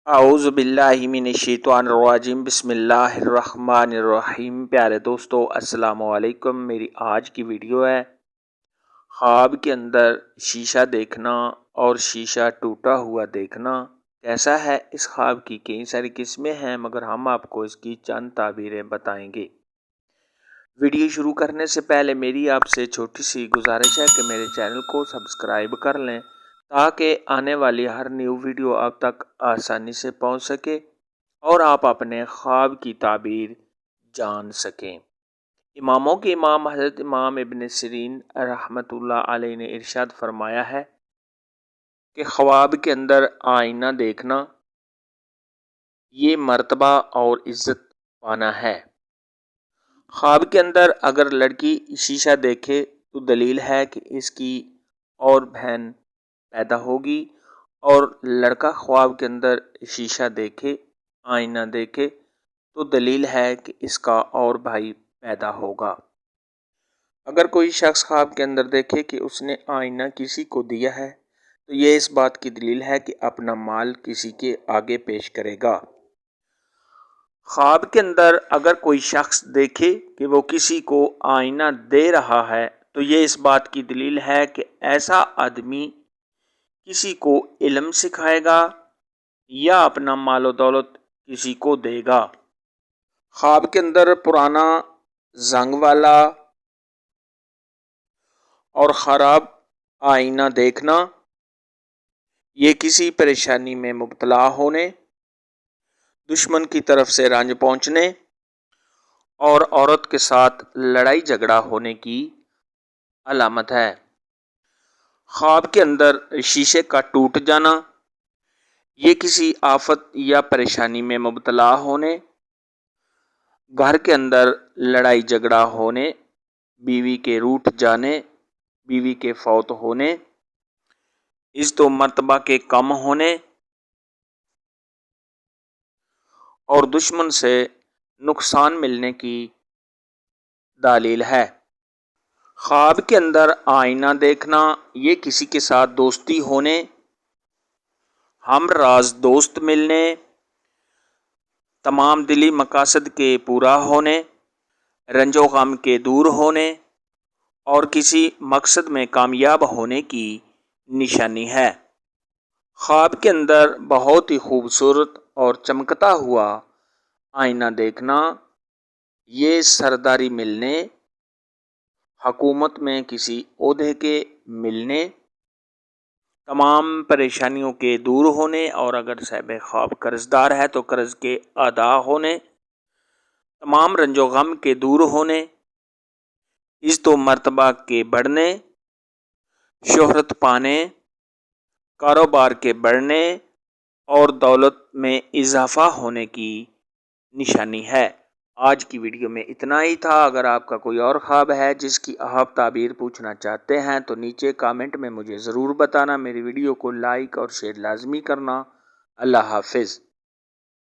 اعوذ باللہ من الشیطان الرجیم بسم اللہ الرحمن الرحیم۔ پیارے دوستو السلام علیکم۔ میری آج کی ویڈیو ہے خواب کے اندر شیشہ دیکھنا اور شیشہ ٹوٹا ہوا دیکھنا کیسا ہے۔ اس خواب کی کئی ساری قسمیں ہیں مگر ہم آپ کو اس کی چند تعبیریں بتائیں گے۔ ویڈیو شروع کرنے سے پہلے میری آپ سے چھوٹی سی گزارش ہے کہ میرے چینل کو سبسکرائب کر لیں تاکہ آنے والی ہر نیو ویڈیو آپ تک آسانی سے پہنچ سکے اور آپ اپنے خواب کی تعبیر جان سکیں۔ اماموں کے امام حضرت امام ابن سیرین رحمۃ اللہ علیہ نے ارشاد فرمایا ہے کہ خواب کے اندر آئینہ دیکھنا یہ مرتبہ اور عزت پانا ہے۔ خواب کے اندر اگر لڑکی شیشہ دیکھے تو دلیل ہے کہ اس کی اور بہن پیدا ہوگی، اور لڑکا خواب کے اندر شیشہ دیکھے، آئینہ دیکھے تو دلیل ہے کہ اس کا اور بھائی پیدا ہوگا۔ اگر کوئی شخص خواب کے اندر دیکھے کہ اس نے آئینہ کسی کو دیا ہے تو یہ اس بات کی دلیل ہے کہ اپنا مال کسی کے آگے پیش کرے گا۔ خواب کے اندر اگر کوئی شخص دیکھے کہ وہ کسی کو آئینہ دے رہا ہے تو یہ اس بات کی دلیل ہے کہ ایسا آدمی کسی کو علم سکھائے گا یا اپنا مال و دولت کسی کو دے گا۔ خواب کے اندر پرانا، زنگ والا اور خراب آئینہ دیکھنا یہ کسی پریشانی میں مبتلا ہونے، دشمن کی طرف سے رنج پہنچنے اور عورت کے ساتھ لڑائی جھگڑا ہونے کی علامت ہے۔ خواب کے اندر شیشے کا ٹوٹ جانا یہ کسی آفت یا پریشانی میں مبتلا ہونے، گھر کے اندر لڑائی جھگڑا ہونے، بیوی کے روٹھ جانے، بیوی کے فوت ہونے، عزت و مرتبہ کے کم ہونے اور دشمن سے نقصان ملنے کی دلیل ہے۔ خواب کے اندر آئینہ دیکھنا یہ کسی کے ساتھ دوستی ہونے، ہم راز دوست ملنے، تمام دلی مقاصد کے پورا ہونے، رنج و غم کے دور ہونے اور کسی مقصد میں کامیاب ہونے کی نشانی ہے۔ خواب کے اندر بہت ہی خوبصورت اور چمکتا ہوا آئینہ دیکھنا یہ سرداری ملنے، حکومت میں کسی عہدے کے ملنے، تمام پریشانیوں کے دور ہونے اور اگر صاحب خواب قرض دار ہے تو قرض کے ادا ہونے، تمام رنج و غم کے دور ہونے، عزت و مرتبہ کے بڑھنے، شہرت پانے، کاروبار کے بڑھنے اور دولت میں اضافہ ہونے کی نشانی ہے۔ آج کی ویڈیو میں اتنا ہی تھا۔ اگر آپ کا کوئی اور خواب ہے جس کی آپ تعبیر پوچھنا چاہتے ہیں تو نیچے کامنٹ میں مجھے ضرور بتانا۔ میری ویڈیو کو لائک اور شیئر لازمی کرنا۔ اللہ حافظ۔